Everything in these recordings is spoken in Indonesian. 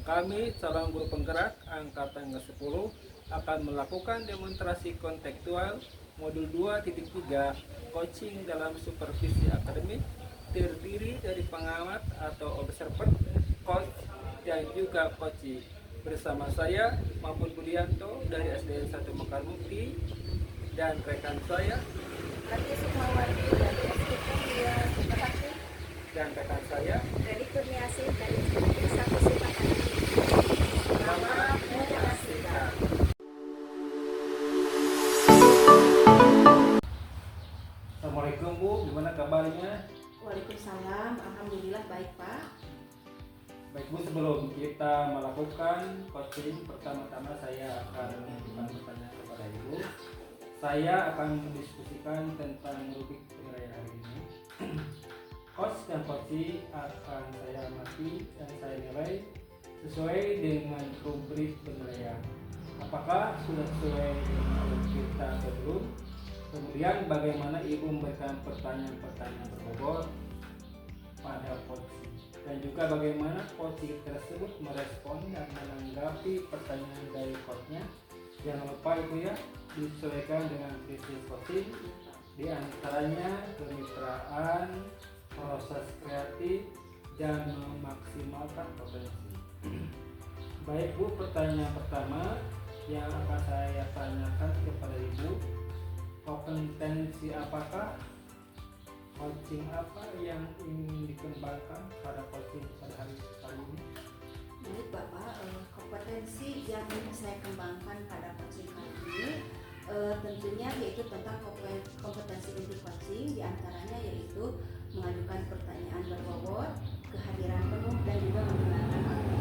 Kami, calon guru penggerak angkatan ke-10, akan melakukan demonstrasi kontekstual modul 2.3 coaching dalam supervisi akademik, terdiri dari pengamat atau observer, coach, dan juga coaching. Bersama saya, Mahmud Budianto dari SDN 1 Mekar Mukti, dan rekan saya, Ati Sukmawati dari SDN 2 Sukabumi, dan rekan saya, Reni Kurniasih dari SDN 1 Sukabumi. Selamat menyaksikan. Assalamualaikum Bu, gimana kabarnya? Waalaikumsalam, alhamdulillah baik Pak. Baik Bu, sebelum kita melakukan coaching, pertama-tama saya akan mengajukan pertanyaan kepada Ibu. Saya akan mendiskusikan tentang rubrik penilaian hari ini. Coach dan coaching akan saya amati dan saya nilai sesuai dengan rubrik penilaian. Apakah sudah sesuai dengan rubrik kita atau belum? Kemudian bagaimana Ibu memberikan pertanyaan-pertanyaan berbobot pada coaching, dan juga bagaimana coaching tersebut merespon dan menanggapi pertanyaan dari coachnya. Jangan lupa Ibu ya, disesuaikan dengan prinsip coaching, diantaranya kemitraan, proses kreatif, dan memaksimalkan potensi. Baik Bu, pertanyaan pertama yang akan saya tanyakan kepada Ibu, kompetensi apakah, coaching apa yang ingin dikembangkan pada coaching pada hari ini? Baik Bapak, kompetensi yang ingin saya kembangkan pada coaching kali ini tentunya yaitu tentang kompetensi inti coaching, diantaranya yaitu mengajukan pertanyaan berbobot, kehadiran penuh, dan juga mendengarkan materi.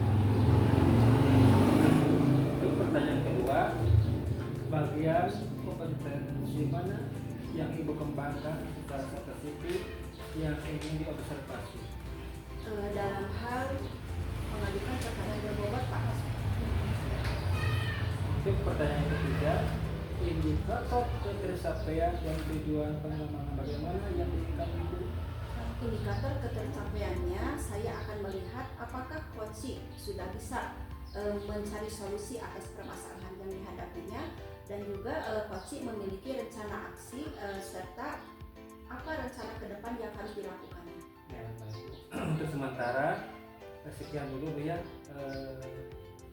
Untuk pertanyaan kedua, bagian kompetensi mana yang Ibu kembangkan secara spesifik yang ingin diobservasi? Dalam hal mengajukan pertanyaan berbobot Pak. Untuk pertanyaan ketiga, indikator ketercapaian dan tujuan pengembangan bagaimana yang diinginkan Ibu? Indikator ketercapaiannya, saya akan melihat apakah coaching sudah bisa mencari solusi atas permasalahan yang dihadapinya, dan juga coaching memiliki rencana aksi serta apa rencana ke depan yang harus dilakukannya. Ya, untuk sementara sekian dulu Bu ya.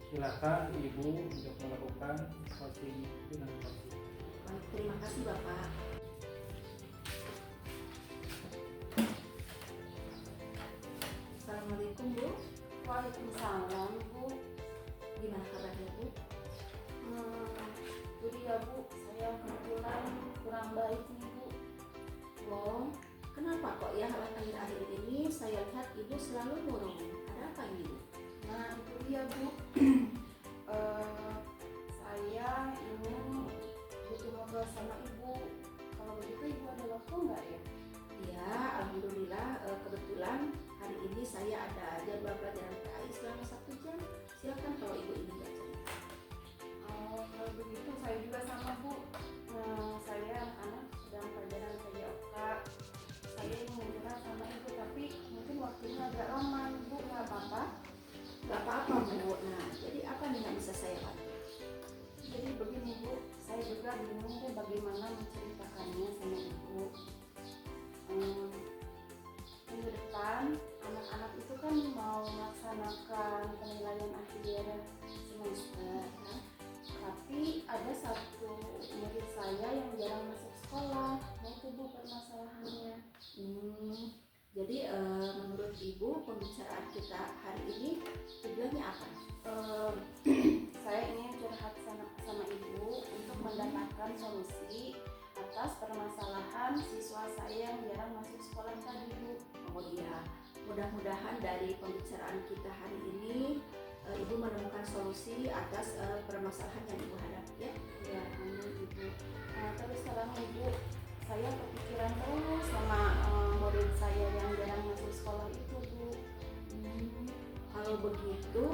Silakan Ibu untuk melakukan coaching dengan coaching. Baik, terima kasih Bapak. Assalamualaikum Bu. Waalaikumsalam Bu. Gimana kabarnya Bu? Jadi ya Bu, saya kebetulan kurang baik nih Bu. Oh, kenapa kok ya akhir-akhir ini saya lihat Ibu selalu murung? Ada apa ini Bu? Nah itu dia Bu. Saya ingin butuh ngobrol sama Ibu. Kalau begitu Ibu ada waktu nggak ya? Ya, alhamdulillah kebetulan hari ini saya ada jadwal pelajaran PAI selama 1 jam. Silakan kalau Ibu ingin baca. Kalau begitu saya juga sama Bu. Saya anak sedang pelajaran PJOK. Saya ingin curhat sama Ibu, tapi mungkin waktunya agak lama Bu, nggak apa-apa? Gak apa-apa Bu. Nah, jadi apa nih yang bisa saya bantu? Jadi begini Bu, saya juga bingung deh bagaimana menceritakannya sama Ibu. Minggu depan anak-anak itu kan mau melaksanakan penilaian akhir semester kan? Tapi ada satu murid saya yang jarang masuk sekolah. Nah itu Bu permasalahannya. Jadi menurut Ibu pembicaraan kita hari ini tujuannya apa? Saya ingin curhat sama Ibu untuk mendapatkan solusi atas permasalahan siswa saya yang jarang masuk sekolah tadi Bu. Oh iya, mudah-mudahan dari pembicaraan kita hari ini Ibu menemukan solusi atas permasalahan yang Ibu hadapi ya. Ya, amin Ibu. Nah, terus sekarang Ibu, saya kepikiran terus sama murid saya yang jarang masuk sekolah itu Bu. Kalau begitu,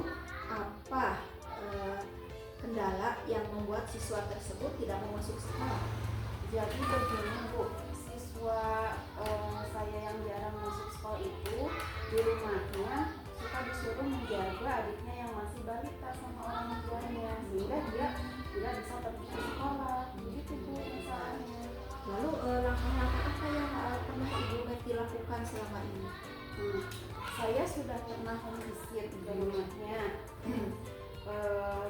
apa kendala yang membuat siswa tersebut tidak mau masuk sekolah? Jadi begini Bu, siswa saya yang jarang masuk sekolah itu di rumahnya suka disuruh menjaga adiknya yang masih masih balita sama orang tuanya, sehingga dia tidak bisa pergi ke sekolah. Begitu Bu masalahnya. Lalu langkah-langkah apa yang pernah Ibu Meti lakukan selama ini? Saya sudah pernah memvisit ke rumahnya.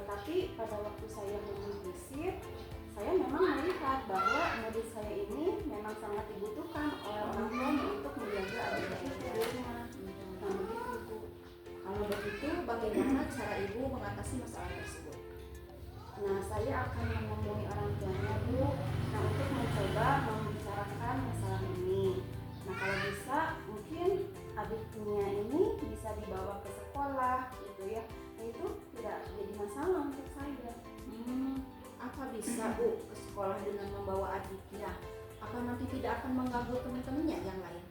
Tapi pada waktu saya memvisit, saya memang melihat bahwa murid saya ini memang sangat dibutuhkan oleh orang tuanya untuk menjaga adik-adik di rumah. Nah begitu Bu. Kalau begitu, bagaimana cara Ibu mengatasi masalah tersebut? Nah saya akan menemui orang tuanya Bu, nah untuk mencoba membicarakan masalah ini. Nah kalau bisa mungkin adiknya ini bisa dibawa ke sekolah gitu ya. Nah itu tidak jadi masalah untuk saya. Apa bisa Bu ke sekolah dengan membawa adiknya? Apa nanti tidak akan mengganggu teman-temannya yang lain?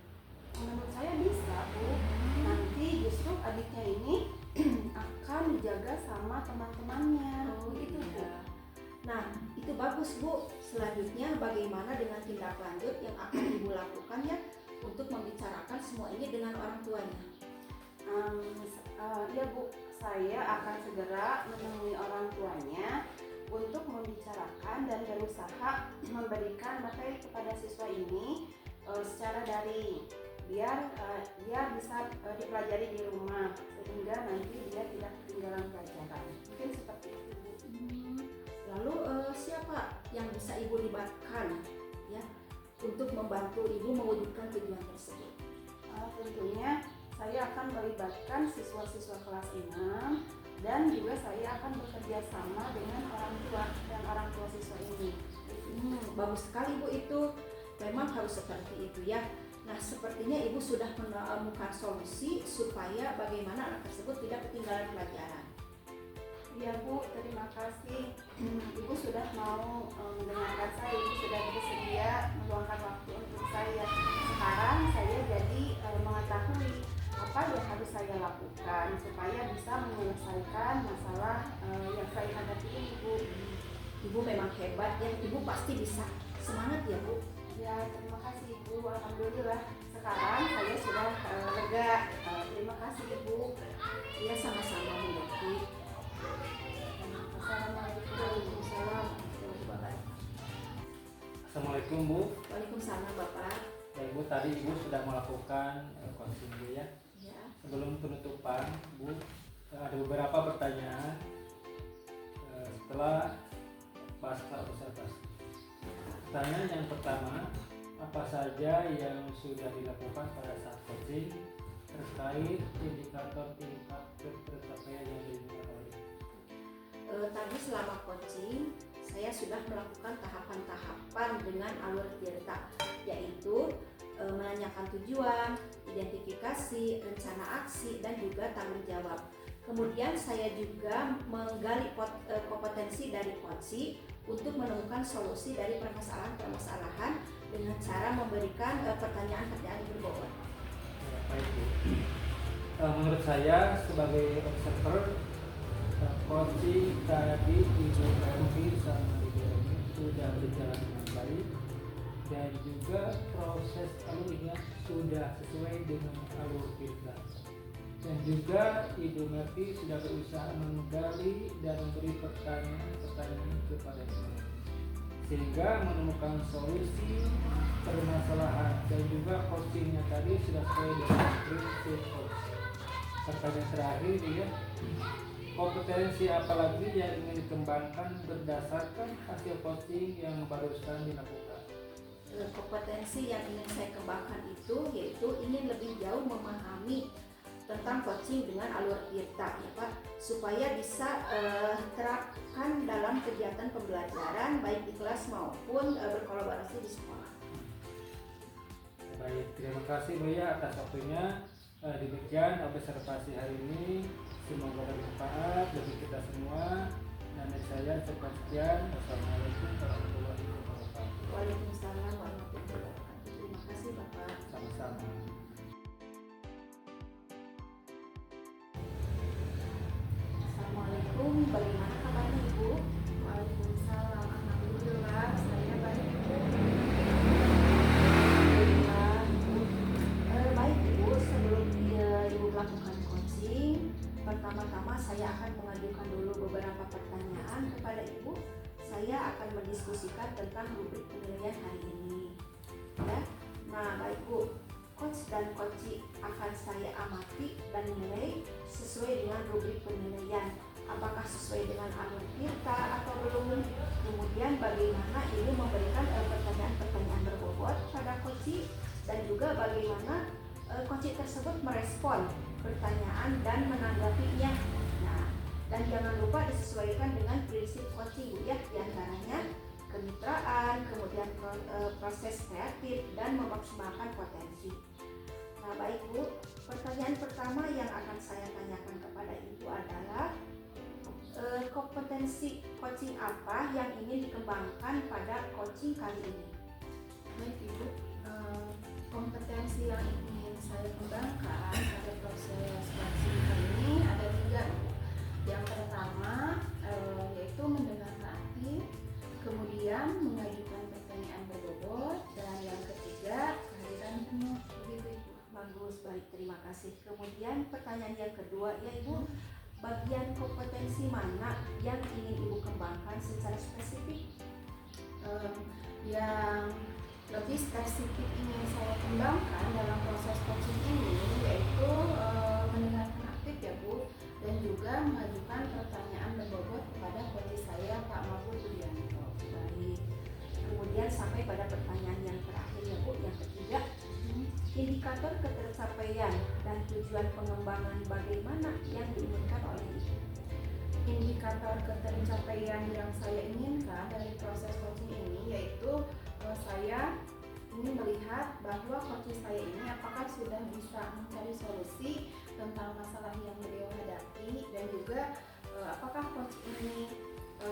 Menurut saya bisa Bu. Nanti justru adiknya ini akan dijaga sama teman-temannya. Begitu Bu. iya. Nah, itu bagus Bu. Selanjutnya bagaimana dengan tindak lanjut yang akan Ibu lakukan ya untuk membicarakan semua ini dengan orang tuanya? Ya Bu, saya akan segera menemui orang tuanya untuk membicarakan dan berusaha memberikan materi kepada siswa ini secara daring, biar dia bisa dipelajari di rumah sehingga nanti dia tidak ketinggalan pelajaran. Mungkin seperti itu Bu. Lalu siapa yang bisa Ibu libatkan ya untuk membantu Ibu mewujudkan tujuan tersebut? Tentunya saya akan melibatkan siswa-siswa kelas 6 dan juga saya akan bekerja sama dengan orang tua dan orang tua siswa ini. Bagus sekali Bu, itu memang harus seperti itu ya. Nah, sepertinya Ibu sudah menemukan solusi supaya bagaimana anak tersebut tidak ketinggalan pelajaran. Iya Bu, terima kasih. Ibu sudah mau mendengarkan saya, Ibu sudah bersedia meluangkan waktu untuk saya. Sekarang saya jadi mengetahui apa yang harus saya lakukan supaya bisa menyelesaikan masalah yang saya hadapi ini Bu. Ibu memang hebat ya, Ibu pasti bisa. Semangat ya Bu. Ya, terima kasih Ibu. Alhamdulillah sekarang saya sudah lega. Terima kasih Ibu. Ya, sama-sama Bu Yati. Assalamualaikum. Waalaikumsalam warahmatullahi wabarakatuh. Assalamualaikum Bu. Waalaikumsalam Bapak. Ya Ibu, tadi Ibu sudah melakukan coaching Bu ya. Ya. Sebelum penutupan Bu, ada beberapa pertanyaan setelah pasca observasi. Pertanyaan yang pertama, apa saja yang sudah dilakukan pada saat coaching terkait indikator tingkat pencapaian yang diinginkan oleh Ibu? Tadi selama coaching saya sudah melakukan tahapan-tahapan dengan alur Tirta, yaitu menanyakan tujuan, identifikasi, rencana aksi, dan juga tanggung jawab. Kemudian saya juga menggali kompetensi dari coaching untuk menemukan solusi dari permasalahan-permasalahan dengan cara memberikan pertanyaan-pertanyaan berbobot. Ya, baik Bu. Menurut saya sebagai observer, coaching tadi Ibu Melvi sama Ibu Emi sudah berjalan dengan baik dan juga proses alurnya sudah sesuai dengan alur kita. Dan juga Ibu Melvi sudah berusaha menggali dan memberi pertanyaan-pertanyaan kepada saya, sehingga menemukan solusi permasalahan dan juga coachingnya tadi sudah sesuai dengan prinsip coaching. Pertanyaan terakhir ya, kompetensi apa lagi yang ingin dikembangkan berdasarkan hasil coaching yang barusan dilakukan? Kompetensi yang ingin saya kembangkan itu yaitu ingin lebih jauh memahami tentang coaching dengan alur Tirta ya Pak, supaya bisa terapkan dalam kegiatan pembelajaran baik di kelas maupun berkolaborasi di sekolah. Baik, terima kasih Bu ya atas waktunya. Demikian observasi hari ini, semoga bermanfaat bagi kita semua. Dan saya ucapkan sekian. Wassalamualaikum warahmatullahi wabarakatuh. Waalaikumsalam warahmatullahi wabarakatuh. Terima kasih Bapak. Sama-sama. Assalamualaikum, bagaimana kabarnya Ibu? Waalaikumsalam. Alhamdulillah saya baik Bu. Baik Ibu, sebelum Ibu melakukan coaching, pertama-tama pertama saya akan mengajukan dulu beberapa pertanyaan kepada Ibu. Saya akan mendiskusikan tentang rubrik penilaian hari ini. Ya. Nah, baik Bu, coach dan coaching akan saya amati dan nilai sesuai dengan rubrik penilaian. Apakah sesuai dengan alur Tirta atau belum? Kemudian bagaimana Ibu memberikan pertanyaan-pertanyaan berbobot pada coaching, dan juga bagaimana coaching tersebut merespon pertanyaan dan menanggapinya. Nah, dan jangan lupa disesuaikan dengan prinsip coaching ya, diantaranya kemitraan, kemudian proses kreatif dan memaksimalkan potensi. Nah, baik Bu, pertanyaan pertama yang akan saya tanyakan kepada Ibu adalah kompetensi coaching apa yang ingin dikembangkan pada coaching kali ini? Baik Ibu, kompetensi yang ingin saya kembangkan pada proses coaching kali ini ada 3. Yang pertama yaitu mendengarkan aktif, kemudian mengajukan pertanyaan berbobot, dan yang ketiga kehadiran penuh. Begitu Ibu. Bagus, baik, terima kasih. Kemudian pertanyaan yang kedua ya Ibu, bagian kompetensi mana yang ingin Ibu kembangkan secara spesifik? Yang lebih spesifik ingin saya kembangkan dalam proses coaching ini yaitu mendengarkan aktif ya Bu, dan juga mengajukan pertanyaan berbobot kepada coach saya Pak Mahfud Budianto. Baik. Kemudian sampai pada pertanyaan yang terakhir ya Bu, yang ketiga, indikator ketercapaian dan tujuan pengembangan bagaimana yang diinginkan oleh Ibu? Indikator ketercapaian yang saya inginkan dari proses coaching ini yaitu saya ingin melihat bahwa coach saya ini apakah sudah bisa mencari solusi tentang masalah yang beliau hadapi, dan juga apakah coach ini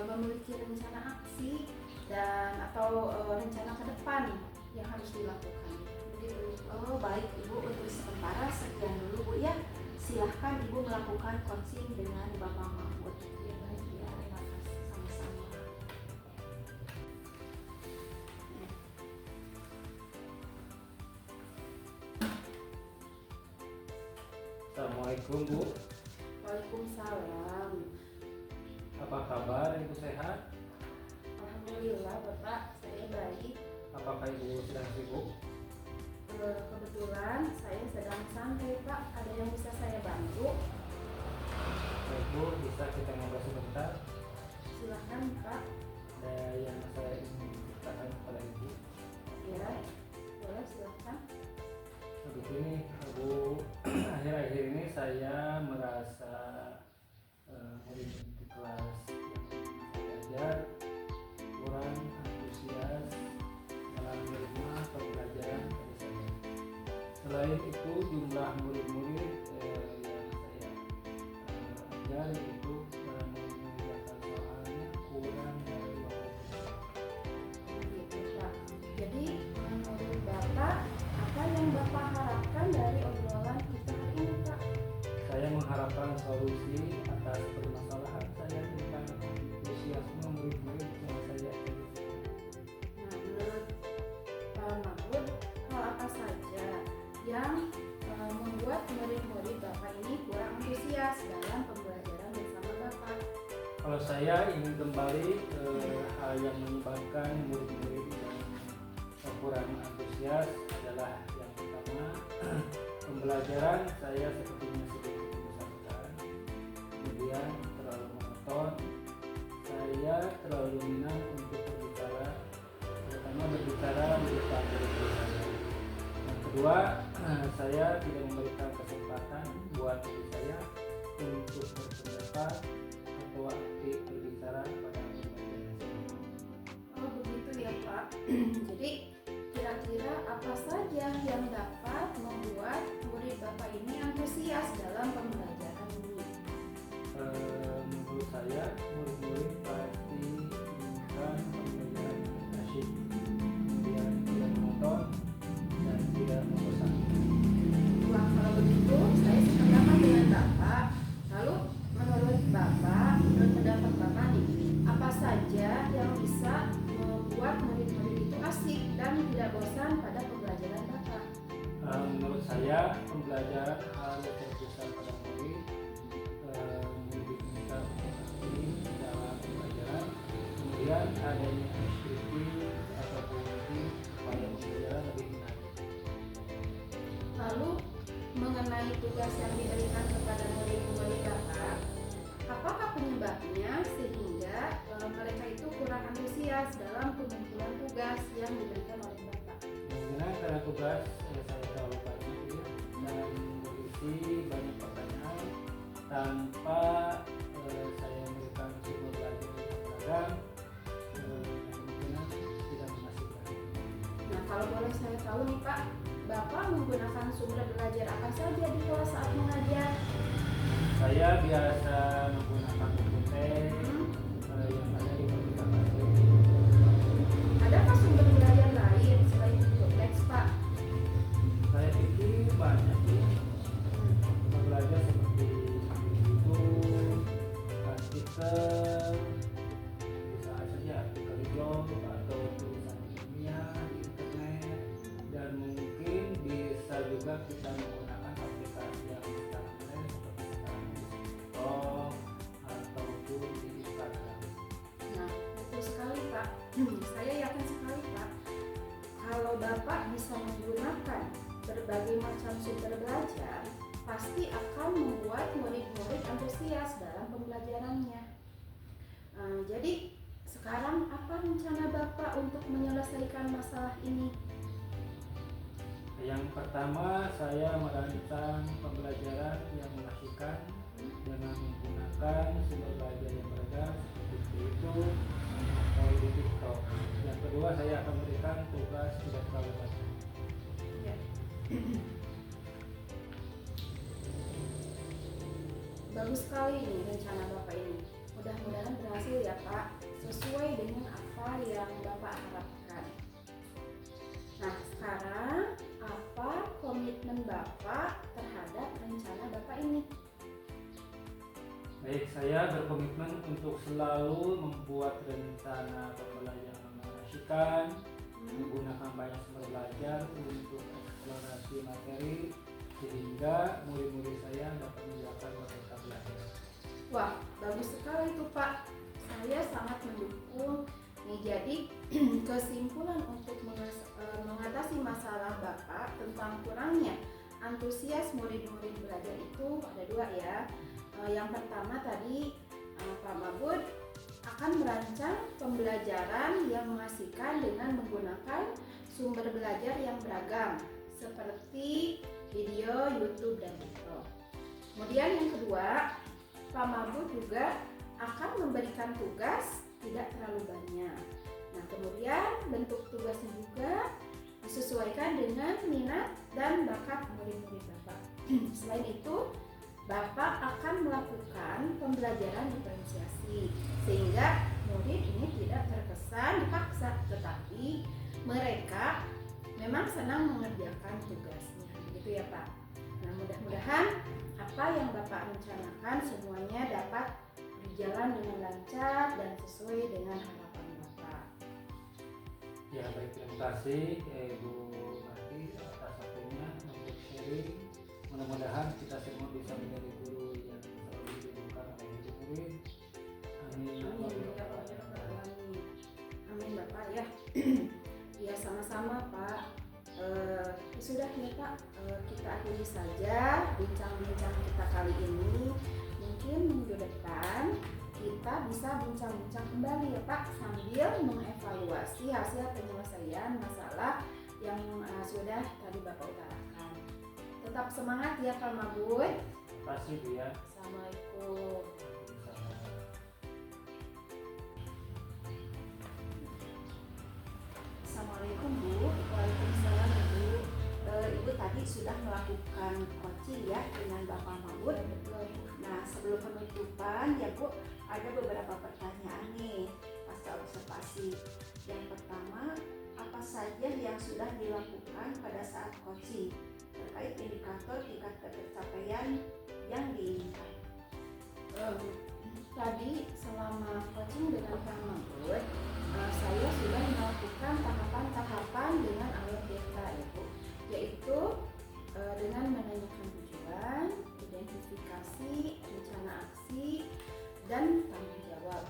memiliki rencana aksi dan atau rencana ke depan yang harus dilakukan. Begitu. Oh baik Ibu, untuk sementara sekian dulu Bu ya. Silahkan Ibu melakukan coaching dengan Bapak Mahfud. Ya, baik. Ya, terima kasih, sama-sama. Assalamualaikum Bu, Waalaikumsalam. apa kabar Ibu, sehat? Alhamdulillah Bapak, saya baik. Apakah Ibu sedang sibuk? Kebetulan saya sedang santai Pak, ada yang bisa saya bantu? Baik Bu, bisa kita ngobrol sebentar? Silahkan Pak. Ada yang saya ingin ceritakan kepada Ibu. Ya, boleh silahkan. Begini Bu, akhir-akhir ini saya merasa murid di kelas yang saya ajar kurang antusias dalam menerima pembelajaran dari saya. Selain itu, jumlah murid-murid yang saya ajar itu mengerjakan soalnya kurang dari 20%. Gitu Pak. Jadi menurut Bapak, apa yang Bapak harapkan dari obrolan kita hari ini Pak? Saya mengharapkan solusi atas permasalahan saya tentang antusiasme murid-murid yang saya ajar. Nah, menurut Pak Mahfud, hal apa saja yang membuat murid-murid Bapak ini kurang antusias dalam pembelajaran bersama Bapak? Kalau saya ingin kembali ke hal yang menyebabkan murid-murid yang kurang antusias adalah yang pertama, pembelajaran saya sepertinya sedikit membosankan, kemudian terlalu monoton, saya terlalu dominan untuk berbicara, terutama berbicara di depan murid-murid saya. Yang kedua, saya tidak memberikan kesempatan buat diri saya untuk berpendapat atau aktif berbicara pada pembelajaran saya. Oh begitu ya Pak. Jadi kira-kira apa saja yang dapat membuat murid Bapak ini antusias dalam pembelajaran ini? Menurut saya murid-murid pasti inginkan pembelajaran yang asyik, kemudian tidak monoton dan tidak membosankan. Wah, kalau begitu saya sependapat dengan Bapak. Lalu menurut Bapak, menurut pendapat Bapak nih, apa saja yang bisa membuat murid-murid itu asik dan tidak bosan pada pembelajaran Bapak? Menurut saya pembelajaran hal yang terpisah pada murid adanya SPP ataupun lebih supaya pembelajaran lebih menarik. Lalu mengenai tugas yang diberikan kepada murid-murid Bapak, apakah penyebabnya sehingga mereka itu kurang antusias dalam pengumpulan tugas yang diberikan oleh Bapak? Kemungkinan karena tugas saya terlalu banyak ya, dan berisi banyak pertanyaan tanpa saya memberikan sumber belajar yang beragam, kemungkinan tidak menghasilkan. Nah, kalau boleh saya tahu nih Pak, Bapak menggunakan sumber belajar apa saja di kelas saat mengajar? Saya biasa menggunakan buku teks yang ada di publikasi. Adakah sumber belajar lain selain buku teks Pak? Saya pikir banyak ya. Kita belajar seperti itu, artikel, bisa saja artikel di blog atau tulisan ilmiah di internet, dan mungkin bisa juga kita menggunakan aplikasi yang sekarang ada seperti sekarang di TikTok ataupun di Instagram. Nah, betul sekali Pak. Saya yakin sekali Pak, kalau Bapak bisa menggunakan berbagai macam sumber belajar, pasti akan membuat murid-murid antusias dalam pembelajarannya. Jadi, sekarang apa rencana Bapak untuk menyelesaikan masalah ini? Yang pertama, saya merancang pembelajaran yang mengasihkan dengan menggunakan sumber belajar yang beragam seperti YouTube atau di TikTok. Yang kedua, saya akan memberikan tugas tidak terlalu banyak. Ya. Bagus sekali nih rencana Bapak ini. Mudah-mudahan berhasil ya Pak, sesuai dengan apa yang Bapak harapkan. Nah, sekarang apa komitmen Bapak terhadap rencana Bapak ini? Baik, saya berkomitmen untuk selalu membuat rencana pembelajaran mengasihkan, menggunakan banyak sumber belajar untuk eksplorasi materi sehingga murid-murid saya dapat menjalankan merdeka belajar. Wah, bagus sekali itu Pak. Saya sangat mendukung. Nih, jadi kesimpulan untuk mengatasi masalah Bapak tentang kurangnya antusias murid-murid belajar itu ada dua ya. Yang pertama tadi Pak Mabud akan merancang pembelajaran yang mengasihkan dengan menggunakan sumber belajar yang beragam seperti video, YouTube, dan TikTok. Kemudian yang kedua, Pak Mabud juga akan memberikan tugas tidak terlalu banyak. Nah, kemudian bentuk tugasnya juga disesuaikan dengan minat dan bakat murid-murid Bapak. Selain itu, Bapak akan melakukan pembelajaran diferensiasi sehingga murid ini tidak terkesan dipaksa, tetapi mereka memang senang mengerjakan tugasnya. Begitu ya Pak. Nah, mudah-mudahan apa yang Bapak rencanakan semuanya dapat berjalan dengan lancar dan sesuai dengan harapan Bapak. Ya, baik, terima kasih Ibu Marti atas waktunya untuk sharing. Mudah-mudahan kita semua bisa menjadi guru yang selalu dirindukan oleh murid. Amin. Amin Bapak ya. Ya, sama-sama Pak. Sudah ya Pak, kita akhiri saja bincang-bincang kita kali ini. Mungkin minggu depan kita bisa bincang-bincang kembali ya Pak, sambil mengevaluasi hasil penyelesaian masalah yang sudah tadi Bapak utarakan. Tetap semangat ya Pak Mabud. Terima kasih Bu ya. Assalamualaikum. Assalamualaikum Bu. Waalaikumsalam Ibu. Ibu tadi sudah melakukan coaching ya dengan Bapak Mabud. Nah, sebelum penutupan ya Bu, ada beberapa pertanyaan nih pasca observasi. Yang pertama, apa saja yang sudah dilakukan pada saat coaching terkait indikator tingkat ketercapaian yang diinginkan? Tadi selama coaching dengan Pak Mabud, saya sudah melakukan tahapan-tahapan dengan alur data Ibu, yaitu dengan menanyakan tujuan, identifikasi, rencana aksi, dan tanggung jawab.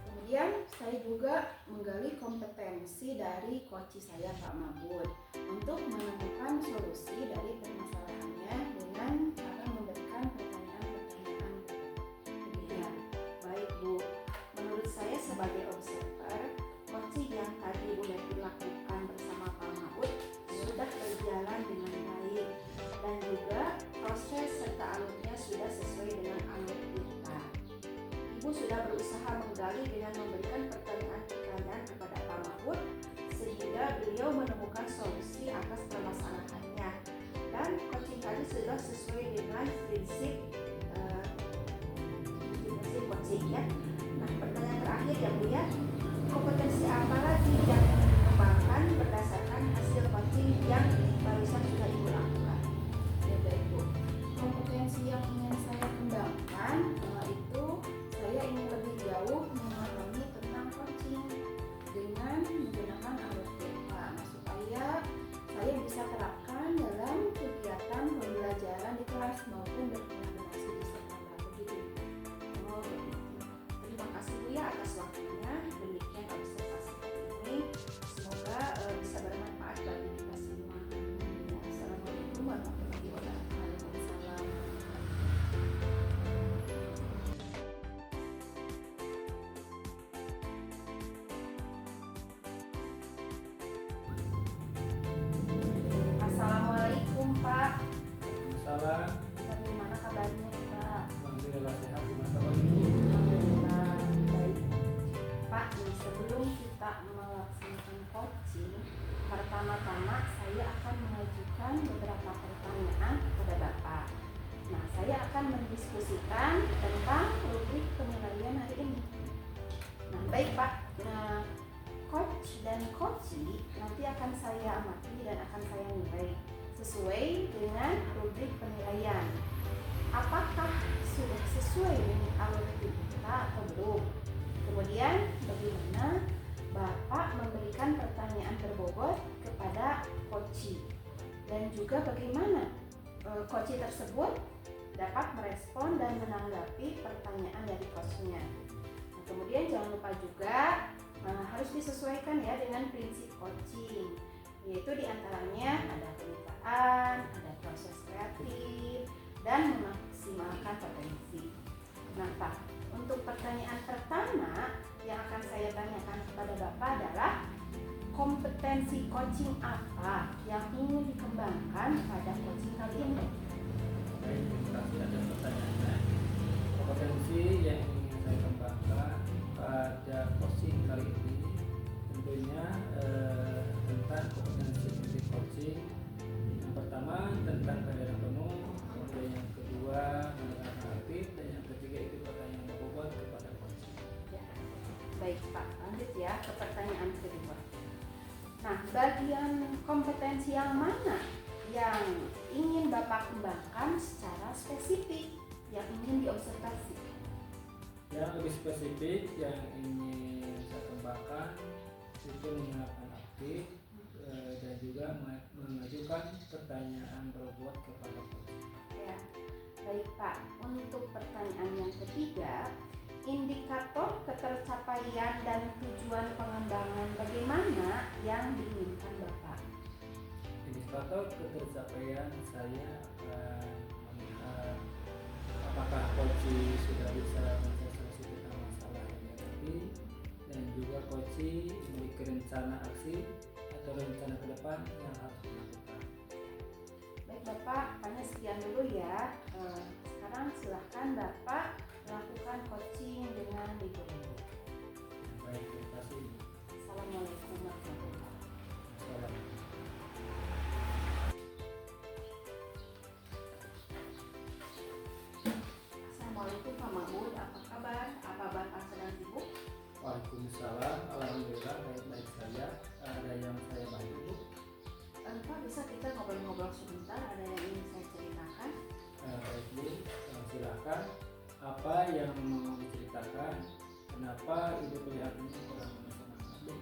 Kemudian saya juga menggali kompetensi dari coach saya Pak Mahmud untuk menemukan solusi dari permasalahannya dengan cara memberikan pertanyaan-pertanyaan. Ya, baik Bu. Menurut saya sebagai observer, coaching yang tadi Bu Leti lakukan bersama Pak Mahmud sudah berjalan dengan baik dan juga proses serta alurnya sudah sesuai dengan alur kita. Ibu sudah berusaha menggali dengan memberikan pertanyaan-pertanyaan kepada Pak Mahmud sehingga beliau menemukan solusi atas permasalahannya, dan coaching tadi sudah sesuai dengan prinsip coaching ya. Nah, pertanyaan terakhir ya Bu ya, kompetensi apa lagi yang dikembangkan berdasarkan hasil coaching yang barusan sudah Ibu lakukan? Ya baik Bu, kompetensi yang ingin saya kembangkan itu saya ingin lebih jauh memahami tentang coaching dengan menggunakan alur BEPA supaya saya bisa terapkan dalam kegiatan pembelajaran di kelas maupun berkolaborasi di sekolah begitu. Oh, begitu. Terima kasih Bu ya atas waktunya. Demikian observasi ini. Semoga bisa bermanfaat bagi kita semua. Ya, Assalamualaikum warahmatullahi wabarakatuh. Waalaikumsalam. Assalamualaikum Pak. Salam. Bagaimana kabarnya Pak? Alhamdulillah sehat. Gimana kabar Ibu? Alhamdulillah baik. Pak, nih, sebelum kita melaksanakan coaching, pertama-tama saya akan mengajukan beberapa pertanyaan kepada Bapak. Nah, saya akan mendiskusikan tentang rubrik penilaian hari ini. Nah, baik Pak. Nah, coach dan coachee nanti akan saya amati dan akan saya nilai sesuai dengan rubrik penilaian. Apakah sudah sesuai dengan alur kita atau belum? Kemudian bagaimana Bapak memberikan pertanyaan berbobot kepada coachee, dan juga bagaimana coachee tersebut dapat merespon dan menanggapi pertanyaan dari coachnya. Nah, kemudian jangan lupa juga harus disesuaikan ya dengan prinsip coaching, yaitu diantaranya ada kemitraan, ada proses kreatif, dan memaksimalkan potensi. Nah Pak, untuk pertanyaan pertama yang akan saya tanyakan kepada Bapak adalah kompetensi coaching apa yang ingin dikembangkan pada coaching kali ini? Baik, terima kasih atas pertanyaannya. Kompetensi yang ingin saya kembangkan pada coaching kali ini tentunya tentang kompetensi untuk coaching. Yang pertama tentang kesadaran penuh, kemudian yang kedua mendengarkan aktif, dan yang ketiga itu pertanyaan berbobot kepada coaching. Ya. Baik Pak, lanjut ya ke pertanyaan kedua. Nah, bagian kompetensi yang mana yang ingin Bapak kembangkan secara spesifik, yang ingin diobservasi? Yang lebih spesifik yang ingin saya kembangkan itu mendengarkan aktif dan juga mengajukan pertanyaan berbobot kepada coaching. Ya, baik Pak. Untuk pertanyaan yang ketiga, indikator ketercapaian dan tujuan pengembangan bagaimana yang diinginkan Bapak? Indikator ketercapaian saya akan melihat apakah coaching sudah bisa menyelesaikan tentang masalah yang dihadapi, dan juga coaching memiliki rencana aksi atau rencana ke depan yang harus dilakukan. Baik Bapak, hanya sekian dulu ya. Sekarang silahkan Bapak melakukan coaching dengan diikuti. Baik, terima kasih. Assalamualaikum warahmatullahi wabarakatuh. Assalamualaikum. Assalamualaikum Pak Mahmud, apa kabar? Apa Bapak sedang sibuk? Waalaikumsalam. Alhamdulillah baik-baik saja. Ada yang saya bantu? Pak, bisa kita ngobrol-ngobrol sebentar? Ada yang ingin saya ceritakan? Baik Bu, silakan. Apa yang mau diceritakan? Kenapa Ibu kelihatannya kurang semangat Bu?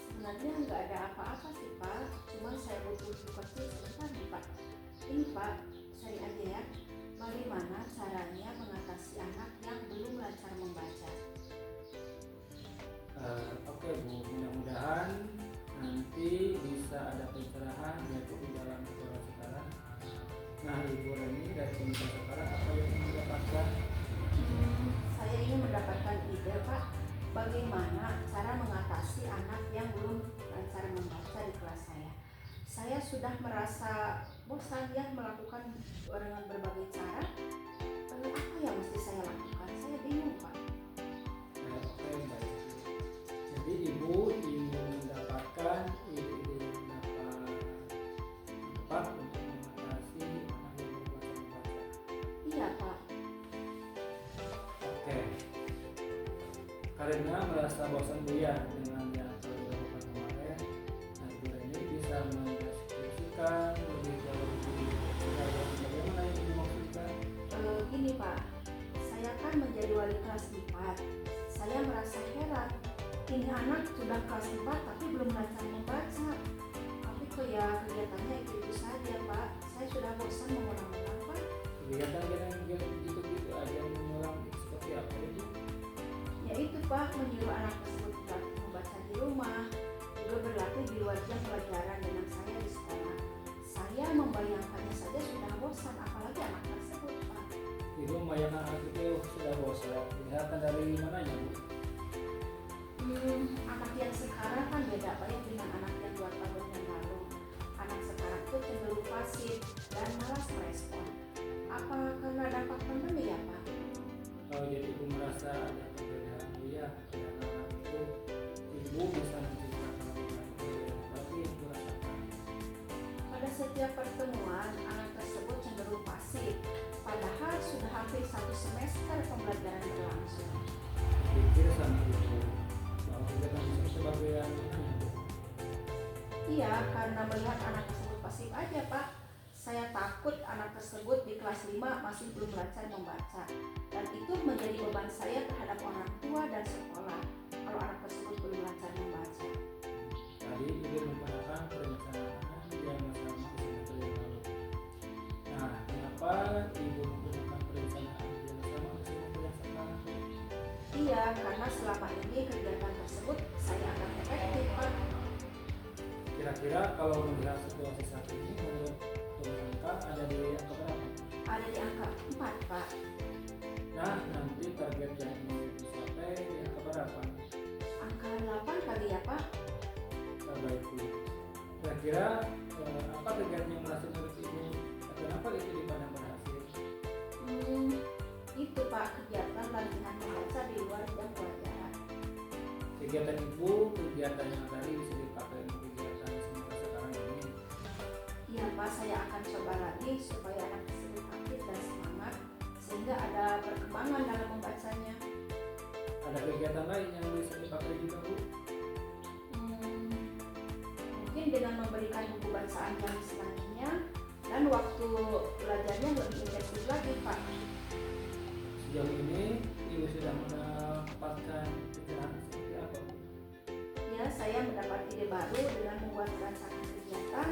Sebenarnya nggak ada apa-apa sih Pak, cuma saya butuh coaching sebentar nih Pak. Ini Pak, saya aja ya. Bagaimana caranya mengatasi anak yang belum lancar membaca? ide Pak, bagaimana cara mengatasi anak yang belum lancar membaca di kelas saya. Saya sudah merasa bosan ya melakukan dengan berbagai cara. Apa yang mesti saya lakukan? Saya bingung Pak. Oke, baik. Jadi ibu ingin mendapatkan ide-ide yang dapat untuk mengatasi anak yang belum lancar membaca. Iya Pak. Oke. Karena merasa bosan Bu ya dengan yang telah dilakukan kemarin, nah Bu ini bisa mendeskripsikan lebih jauh bagaimana yang dimaksudkan. Gini Pak, saya kan menjadi wali kelas 4. Saya merasa heran, ini anak sudah kelas 4 tapi belum lancar membaca. Tapi kegiatannya itu saja Pak. Saya sudah bosan mengulang-ulang Pak. Kegiatan gitu-gitu aja mengulang seperti apa itu? Yaitu Pak, menyuruh anak tersebut berlatih membaca di rumah, juga berlatih di luar jam pelajaran dengan saya di sekolah. Saya membayangkannya saja sudah bosan, apalagi anak tersebut Pak. Ibu membayangkan anak itu sudah bosan. Kelihatan dari mananya Bu? Anak yang sekarang kan beda Pak ya dengan anak yang 2 tahun yang lalu. Anak sekarang tuh cenderung pasif dan malas merespon. Apa karena dampak pandemi ya Pak? Jadi ibu merasa ada perbedaan Bu ya pada anak itu. Ibu bisa menceritakan tapi ibu rasakan. Pada setiap pertemuan, anak tersebut cenderung pasif, padahal sudah hampir 1 semester pembelajaran berlangsung. Pikir sama ibu bahwa kegiatan itu sebagai anaknya Bu. Iya, karena melihat anak tersebut pasif aja Pak. Saya takut anak tersebut di kelas 5 masih belum lancar membaca. Dan itu menjadi beban saya terhadap orang tua dan sekolah kalau anak tersebut belum lancar membaca. Tadi ibu menggunakan perencanaan yang sama semester yang lalu. Nah, kenapa ibu menggunakan perencanaan yang sama semester yang sekarang? Iya, karena selama ini kegiatan tersebut saya anggap efektif Pak. Kira-kira kalau melihat situasi saat ini menurut angka ada di angka berapa? Ada di angka 4 Pak. Nah, nanti target yang ingin dicapai di angka berapa? Angka 8 kali ya Pak. Baik Bu. Kira-kira apa kegiatan yang berhasil menurut ibu? Kenapa itu dipandang berhasil? Itu Pak, kegiatan latihan membaca di luar jam pelajaran. Kegiatan ibu, kegiatan yang tadi bisa dipakai untuk kegiatan semester sekarang ini. Iya Pak, saya akan coba lagi supaya anak tersebut aktif dan semangat sehingga ada perkembangan dalam membacanya. Ada kegiatan lain yang bisa dipakai juga Bu? Mungkin dengan memberikan buku bacaan yang disenanginya dan waktu belajarnya lebih intensif lagi Pak. Sejauh ini ibu sudah mendapatkan pencerahan seperti apa Bu? Ya, saya mendapat ide baru dengan membuat rancangan kegiatan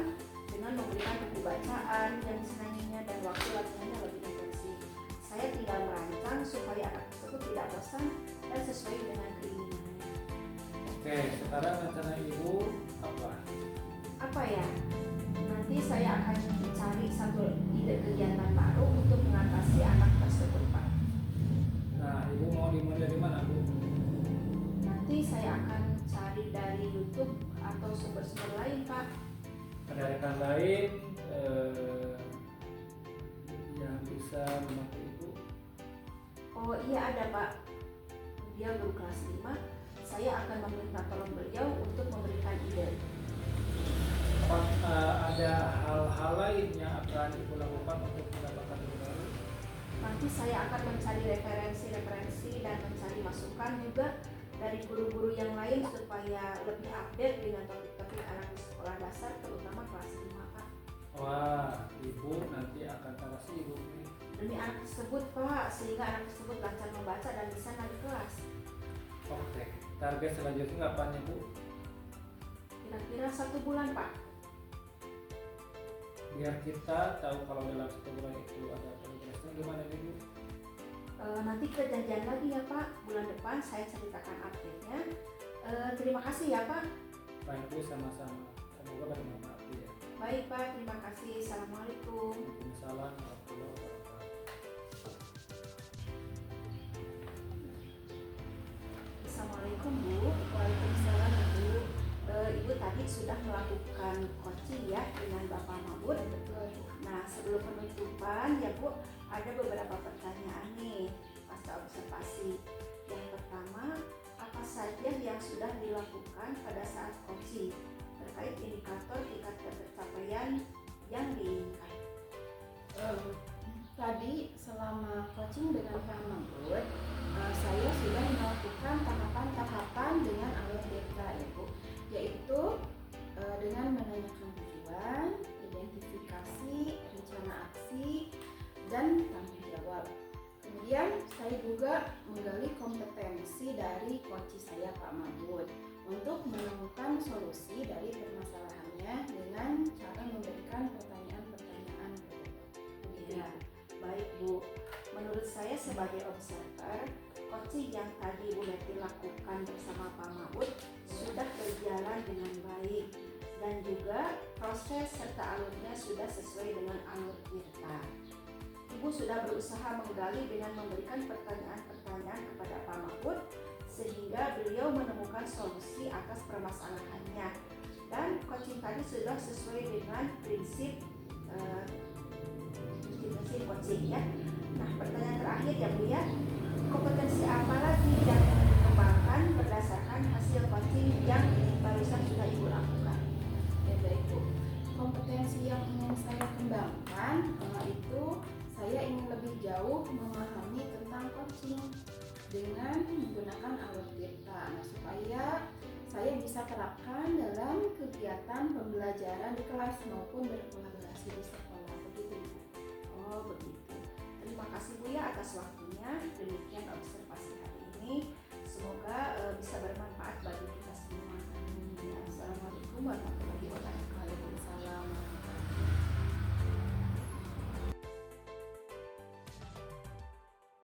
dengan memberikan buku bacaan yang disenanginya dan waktu latihannya lebih intensif. Saya tinggal merancang supaya anak tersebut tidak bosan dan sesuai dengan keinginannya. Oke, sekarang rencana ibu apa? Apa ya? Nanti saya akan mencari satu ide kegiatan baru untuk mengatasi anak tersebut Pak. Nah, ibu mau dimulai dari mana Bu? Nanti saya akan cari dari YouTube atau sumber-sumber lain Pak. Ada rekan lain yang bisa membantu ibu? Oh iya ada Pak. Dia guru kelas 5. Saya akan meminta tolong beliau untuk memberikan ide. Apa ada hal-hal lain yang akan ibu lakukan untuk mendapatkan ide baru? Nanti saya akan mencari referensi dan mencari masukan juga dari guru-guru yang lain supaya lebih update dengan topik-topik anak di sekolah dasar terutama kelas 5 Pak. Wah, ibu nanti akan tawasi ibu nih. Demi anak tersebut Pak, sehingga anak tersebut lancar membaca dan bisa naik kelas. Oke, target selanjutnya kapan ya Bu? Kira-kira 1 bulan Pak. Biar kita tahu kalau dalam 1 bulan itu ada progresnya gimana nih Bu? Nanti kita janjian lagi ya Pak. Bulan depan saya ceritakan update-nya. Terima kasih ya Pak. Baik Bu, sama-sama. Semoga bermanfaat ya. Baik Pak, terima kasih. Assalamualaikum. Waalaikumsalam warahmatullahi wabarakatuh. Assalamualaikum Bu. Waalaikumsalam Ibu. Ibu tadi sudah melakukan coaching ya dengan Bapak Mahmud. Nah, sebelum penutupan ya Bu, ada beberapa pertanyaan nih pasca observasi. Yang pertama, apa saja yang sudah dilakukan pada saat coaching terkait indikator tingkat pencapaian yang diinginkan? Tadi selama coaching dengan Pak Mahmud, saya sudah melakukan tahapan-tahapan dengan alur data ya Bu, yaitu dengan menanyakan tujuan, identifikasi, rencana aksi, dan tanggung jawab. Kemudian saya juga menggali kompetensi dari coach saya Pak Mahmud untuk menemukan solusi dari permasalahannya dengan cara memberikan pertanyaan-pertanyaan begitu. Ya, baik Bu. Menurut saya sebagai observer, coaching yang tadi Bu Leti lakukan bersama Pak Mahmud sudah berjalan dengan baik dan juga proses serta alurnya sudah sesuai dengan alur Tirta. Ibu sudah berusaha menggali dengan memberikan pertanyaan-pertanyaan kepada Pak Mahmud sehingga beliau menemukan solusi atas permasalahannya, dan coaching tadi sudah sesuai dengan prinsip coaching ya. Nah, pertanyaan terakhir ya Bu ya, kompetensi apa lagi yang dikembangkan berdasarkan hasil coaching yang barusan sudah Ibu lakukan? Ya baik Bu, kompetensi yang ingin saya kembangkan itu saya ingin lebih jauh memahami tentang coaching dengan menggunakan alur Tirta, supaya saya bisa terapkan dalam kegiatan pembelajaran di kelas maupun berkolaborasi di sekolah, begitu Bu. Oh begitu. Terima kasih Bu ya atas waktunya. Demikian observasi hari ini. Semoga bisa bermanfaat